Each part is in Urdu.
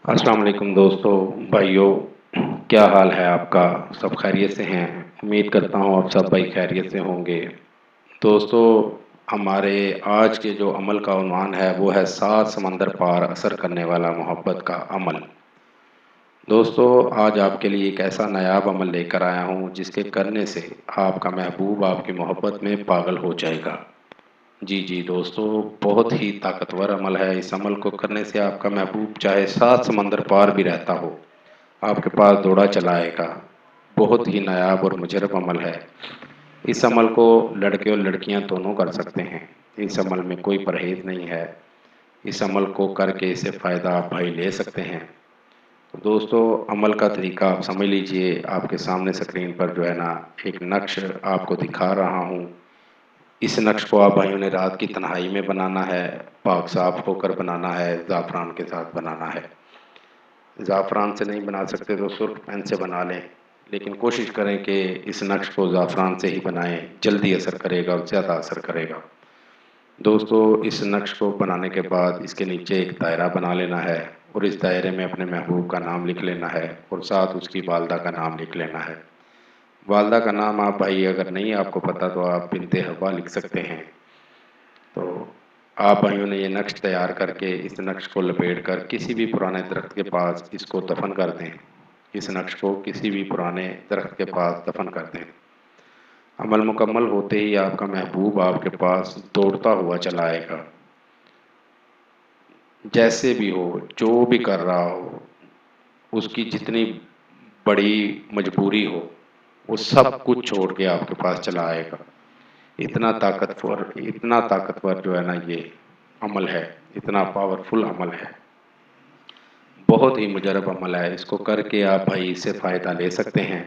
السلام علیکم دوستو بھائیوں، کیا حال ہے آپ کا؟ سب خیریت سے ہیں؟ امید کرتا ہوں آپ سب بھائی خیریت سے ہوں گے۔ دوستو، ہمارے آج کے جو عمل کا عنوان ہے وہ ہے 7 سمندر پار اثر کرنے والا محبت کا عمل۔ دوستو، آج آپ کے لیے ایک ایسا نایاب عمل لے کر آیا ہوں جس کے کرنے سے آپ کا محبوب آپ کی محبت میں پاگل ہو جائے گا۔ جی دوستو، بہت ہی طاقتور عمل ہے۔ اس عمل کو کرنے سے آپ کا محبوب چاہے 7 سمندر پار بھی رہتا ہو، آپ کے پاس دوڑا چلا آئے گا۔ بہت ہی نایاب اور مجرب عمل ہے۔ اس عمل کو لڑکے اور لڑکیاں دونوں کر سکتے ہیں۔ اس عمل میں کوئی پرہیز نہیں ہے۔ اس عمل کو کر کے اس سے فائدہ آپ بھائی لے سکتے ہیں۔ تو دوستو، عمل کا طریقہ آپ سمجھ لیجئے۔ آپ کے سامنے سکرین پر جو ہے نا ایک نقش آپ کو دکھا رہا ہوں۔ اس نقش کو آپ بھائیوں نے رات کی تنہائی میں بنانا ہے، پاک صاف ہو کر بنانا ہے، زعفران کے ساتھ بنانا ہے۔ زعفران سے نہیں بنا سکتے تو سرخ پین سے بنا لیں، لیکن کوشش کریں کہ اس نقش کو زعفران سے ہی بنائیں، جلدی اثر کرے گا اور زیادہ اثر کرے گا۔ دوستو، اس نقش کو بنانے کے بعد اس کے نیچے ایک دائرہ بنا لینا ہے اور اس دائرے میں اپنے محبوب کا نام لکھ لینا ہے اور ساتھ اس کی والدہ کا نام لکھ لینا ہے۔ والدہ کا نام آپ بھائی اگر نہیں آپ کو پتا تو آپ بنت حوا لکھ سکتے ہیں۔ تو آپ بھائیوں نے یہ نقش تیار کر کے اس نقش کو لپیٹ کر کسی بھی پرانے درخت کے پاس اس کو دفن کر دیں۔ اس نقش کو کسی بھی پرانے درخت کے پاس دفن کر دیں۔ عمل مکمل ہوتے ہی آپ کا محبوب آپ کے پاس دوڑتا ہوا چلا آئے گا۔ جیسے بھی ہو، جو بھی کر رہا ہو، اس کی جتنی بڑی مجبوری ہو، وہ سب کچھ چھوڑ کے آپ کے پاس چلا آئے گا۔ اتنا طاقتور جو ہے نا یہ عمل ہے، اتنا پاورفل عمل ہے، بہت ہی مجرب عمل ہے۔ اس کو کر کے آپ بھائی اس سے فائدہ لے سکتے ہیں۔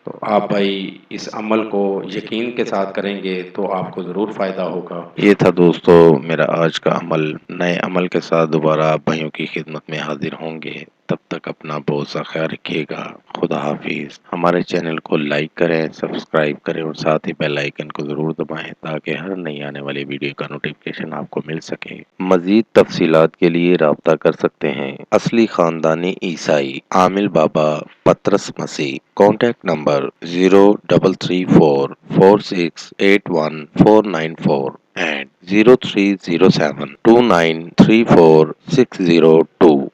تو آپ بھائی اس عمل کو یقین کے ساتھ کریں گے تو آپ کو ضرور فائدہ ہوگا۔ یہ تھا دوستو میرا آج کا عمل۔ نئے عمل کے ساتھ دوبارہ آپ بھائیوں کی خدمت میں حاضر ہوں گے۔ تب تک اپنا بہت سا خیال رکھیے گا۔ خدا حافظ۔ ہمارے چینل کو لائک کریں، سبسکرائب کریں اور ساتھ ہی بیل آئیکن کو ضرور دبائیں تاکہ ہر نئی آنے والی ویڈیو کا نوٹیفکیشن آپ کو مل سکے۔ مزید تفصیلات کے لیے رابطہ کر سکتے ہیں۔ اصلی خاندانی عیسائی عامل بابا پطرس مسیح۔ Contact number 0304468194 and 0307293460